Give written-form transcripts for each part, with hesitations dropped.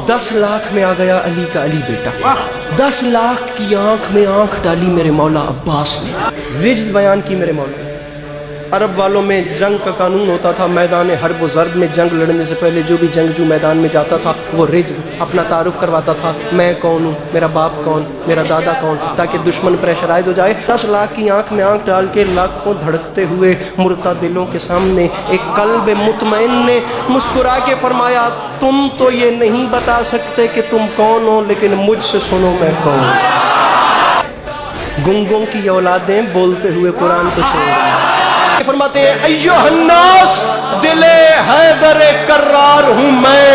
10 लाख में आ गया अली का अली बेटा, 10 लाख की आंख में आंख डाली मेरे मौला अब्बास ने। रिज्ज बयान की मेरे मौला। अरब वालों में जंग का कानून होता था, मैदान हर्ब व ज़र्ब में जंग लड़ने से पहले जो भी जंगजू मैदान में जाता था वो रिज्ज अपना तारुफ करवाता था, मैं कौन हूँ, मेरा बाप कौन, मेरा दादा कौन, ताकि दुश्मन प्रेशराइज हो जाए। 10 लाख की आंख में आंख डाल के लाखों धड़कते हुए मुर्ता दिलों के सामने एक कल्ब मुतमईन ने मुस्कुरा के फरमाया, तुम तो ये नहीं बता सकते कि तुम कौन हो, लेकिन मुझसे सुनो मैं कौन। गुंगों की औलादें बोलते हुए कुरान को छोड़ फरमाते हैं, अय्युहन्नास दिले हैदर कर्रार हूँ मैं,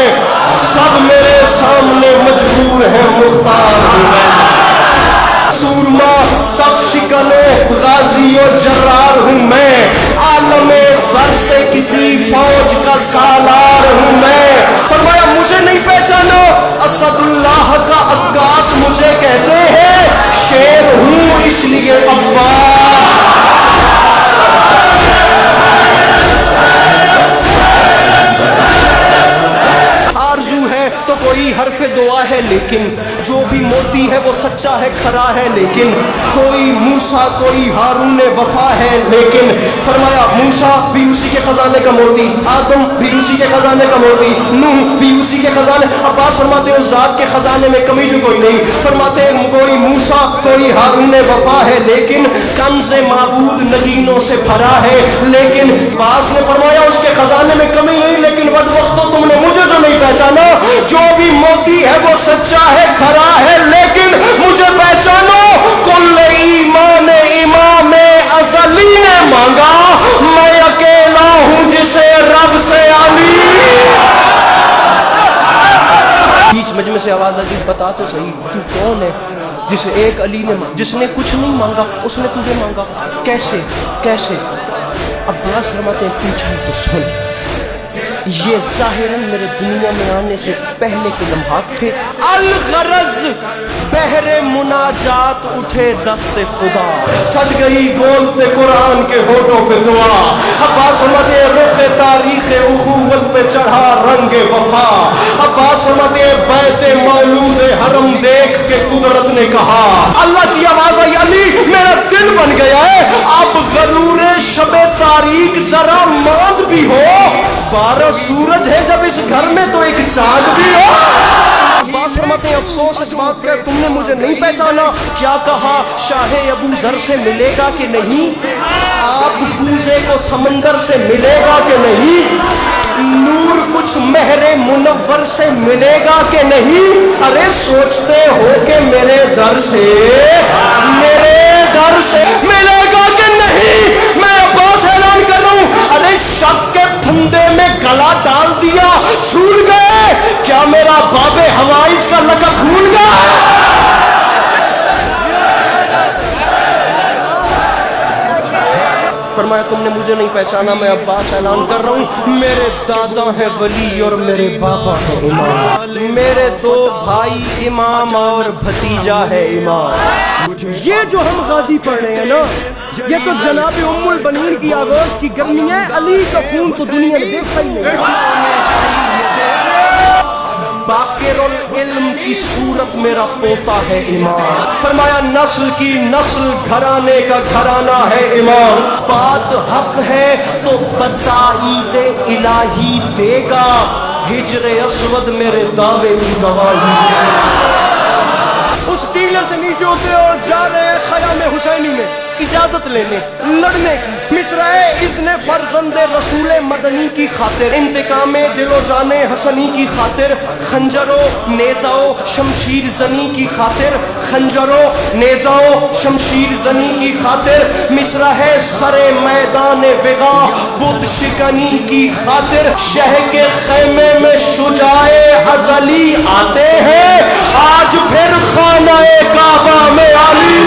सब मेरे सामने मजबूर है मुख्तार हूँ मैं। सूरमा सब शिकने गाजी और जर्रार हूँ मैं, आलमे सर से किसी फौज का सालार हूँ मैं। फरमाया मुझे नहीं पहचानो, असदुल्लाह का अक्कास मुझे कहते हैं, शेर हूँ इसलिए अब्बास। तो कोई हरफ दुआ है लेकिन जो भी मोती है वो सच्चा है खरा है, लेकिन कोई मूसा कोई हारून वफा है लेकिन। फरमाया मूसा भी उसी के खजाने का मोती, आदम भी उसी के खजाने का मोती, नूह भी उसी के खजाने। अब्बास फरमाते हैं उस जात के खजाने में कमी जो कोई नहीं। फरमाते हैं कोई मूसा कोई हारून वफा है लेकिन कंज़े माबूद नगीनों से भरा है, लेकिन अब्बास ने फरमाया उसके खजाने में कमी नहीं, लेकिन बदबख्तो तुमने मुझे जो नहीं पहचाना, जो भी मोती है वो सच्चा है खरा है, लेकिन मुझे पहचानो कुल ईमान इमाम अज़ली ने मांगा, मैं अकेला हूं जिसे रब से अली। बीच मजमे से आवाज आई, बता तो सही तू कौन है जिसे एक अली ने मांगा, जिसने कुछ नहीं मांगा उसने तुझे मांगा, कैसे कैसे। अब्बास फरमाते हैं पूछा है तो सुन, ये जाहिरन मेरे दुनिया में आने से पहले के लम्हात थे। अल-गरज बहरे मुनाजात उठे दस्ते खुदा, सज गई बोलते कुरान के होठों पे दुआ। अब्बास फरमाते रुखे तारीख़ उखुवत पे चढ़ा रंग वफा। अब्बास फरमाते बैते मौलूद हरम देख के कुदरत ने कहा, अल्लाह की आवाज आई, अली मेरा दिल बन गया है, अब गरूरे शबे तारीख जरा मांद भी हो, 12 सूरज है जब इस घर में तो एक चांद भी हो। अब्बास फरमाते हैं अफसोस इस बात का तुमने मुझे नहीं पहचाना, क्या कहा शाहे अबू जर से मिलेगा कि नहीं, आप कूजे को समंदर से मिलेगा कि नहीं, नूर कुछ महरे मुनव्वर से मिलेगा कि नहीं। अरे सोचते हो कि मेरे दर से मिलेगा कि नहीं। मैं अब्बास ऐलान कर रहा हूं, अरे शक के फंदे में गला डाल दिया, छूट गए क्या मेरा बाबे हवाइज का लक़ब भूल गया। फरमाया तुमने मुझे नहीं पहचाना, मैं अब्बास ऐलान कर रहा हूँ, मेरे दादा है वली और मेरे बाबा है इमाम, मेरे 2 भाई इमाम और भतीजा है इमाम। ये जो हम गाजी पढ़ रहे हैं ना, ये तो जनाब उम्मुल बनीन की आवाज की गर्मी है, अली का खून तो दुनिया ने देखा ही नहीं। बाकिरुल इल्म की सूरत मेरा पोता है इमाम। फरमाया नस्ल की नस्ल घराने का घराना है इमाम। बात हक है तो बताईद इलाही देगा, हिजरे अस्वद मेरे दावे की गवाही। उस टीले से नीचे होते और जा रहे हैं खयाम हुसैनी में इजाजत लेने लड़ने की। मिसराए इज़्ने फर्जंदे रसूल मदनी की खातिर, इंतकामे दिलो जाने हसनी की खातिर, खंजरो नेज़ाओ शमशीर जनी की खातिर, खंजरो नेज़ाओ शमशीर जनी की खातिर। मिसरा है सरे मैदान विगा बुत शिकनी की खातिर, शह के खैमे में शुजाए अज़ली आते हैं, आज फिर खानाए काबा में अली।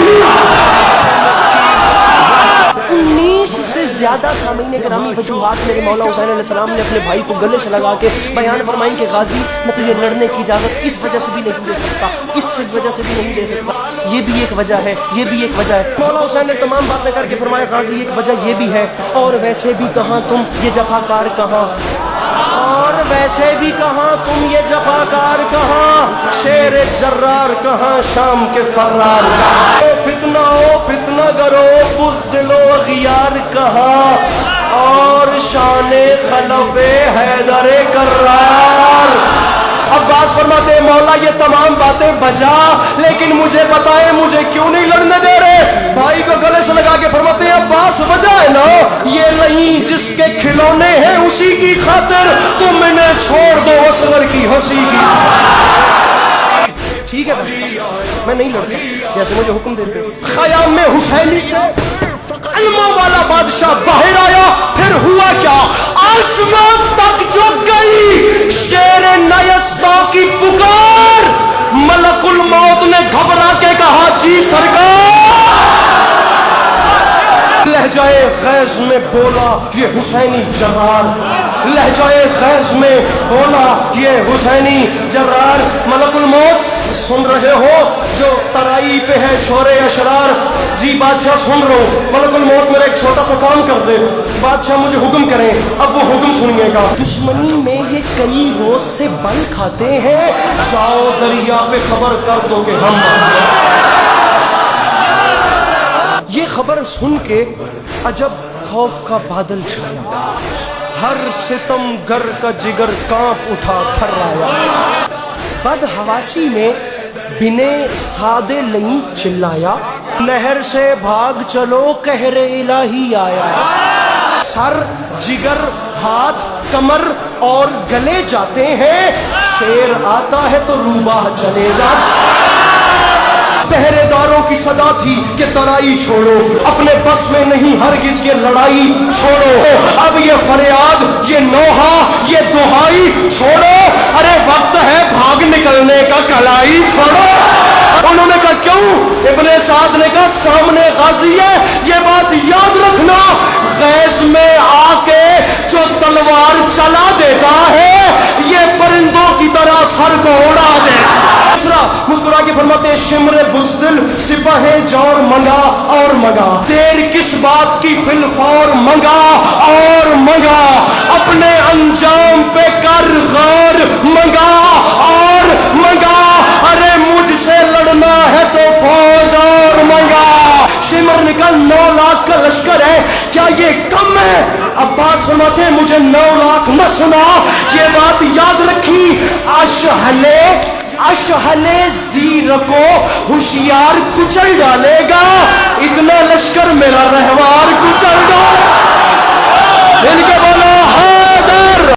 19 से ज्यादा सामीन करामी वजूहात मेरे मौला हुसैन अलैहिस्सलाम ने अपने भाई को गले से लगा के बयान फरमाई कि गाजी मैं तुझे लड़ने की इजाजत इस वजह से भी नहीं दे सकता, इस वजह से भी नहीं दे सकता, ये भी एक वजह है, ये भी एक वजह है। मौला हुसैन ने तमाम बातें करके फरमाया गाजी एक वजह ये भी है, और वैसे भी कहाँ तुम ये जफाकार कहाँ, और वैसे भी कहाँ तुम ये जफाकार कहाँ। شیر جرار کہاں شام کے فرار کہاں، او فتنہ گرو بزدل و اغیار کہاں، اور شان خلف حیدر کرار۔ عباس فرماتے ہیں مولا یہ تمام باتیں بجا، لیکن مجھے بتائیں مجھے کیوں نہیں لڑنے دے رہے؟ بھائی کو گلے سے لگا کے فرماتے ہیں عباس وجہ ہے نا یہ نہیں جس کے کھلونے ہیں اسی کی خاطر تم انہیں چھوڑ دو اصغر کی ہنسی کی۔ ٹھیک ہے بھائی میں نہیں لڑتا جیسے مجھے حکم دیتے۔ خیام میں حسینی علموں والا بادشاہ باہر آیا، پھر ہوا کیا؟ آسمان تک جو گئی شیر نیستا کی پکار، ملک الموت نے گھبرا کے کہا جی سرکار۔ لہجائے غیظ میں بولا یہ حسینی جرار، لہجائے غیظ میں بولا یہ حسینی جرار۔ ملک الموت سن رہے ہو جو ترائی پہ ہے شور اشرار؟ جی بادشاہ سن رہا ہوں۔ ملک الموت میرا ایک چھوٹا سا کام کر دے، بادشاہ مجھے حکم کریں۔ اب وہ حکم سنیے گا۔ دشمنی میں یہ کئی روز سے بل کھاتے ہیں، جاؤ دریا پہ خبر کر دو کہ ہم یہ خبر سن کے عجب خوف کا بادل چھایا، ہر ستم گر کا جگر کانپ اٹھا تھرایا۔ بد حواسی میں بنے سادے لئی چلایا، نہر سے بھاگ چلو قہر الہی آیا۔ سر جگر ہاتھ کمر اور گلے جاتے ہیں، شیر آتا ہے تو روباہ چلے جاتے۔ پہرے داروں کی صدا تھی کہ ترائی چھوڑو، اپنے بس میں نہیں ہرگز یہ لڑائی چھوڑو، اب یہ فریاد یہ نوحہ یہ دہائی چھوڑو، ارے وقت ہے بھاگ نکلنے کا کلائی چھوڑو۔ انہوں نے کہا کیوں؟ ابن سعد نے کہا سامنے غازی ہے، یہ بات یاد رکھنا، غیظ میں آ کے جو تلوار چلا دیتا ہے یہ پرندوں کی طرح سر کو اڑا دیتا۔ مسکرا کے فرماتے ہیں شمر بزدل سپاہ جور منگا اور منگا، دیر کس بات کی فی الفور منگا اور منگا، اپنے انجام پہ کر غور منگا اور منگا، ارے مجھ سے لڑنا ہے تو فوج اور منگا۔ شمر نے کہا 9 لاکھ کا لشکر ہے کیا یہ کم ہے؟ عباس فرماتے ہیں مجھے 9 لاکھ نہ سنا، یہ بات یاد رکھی، اشہلے زیر کو ہوشیار کچل ڈالے گا، اتنا لشکر میرا رہوار کچل ڈالے گا۔ ان کے بولا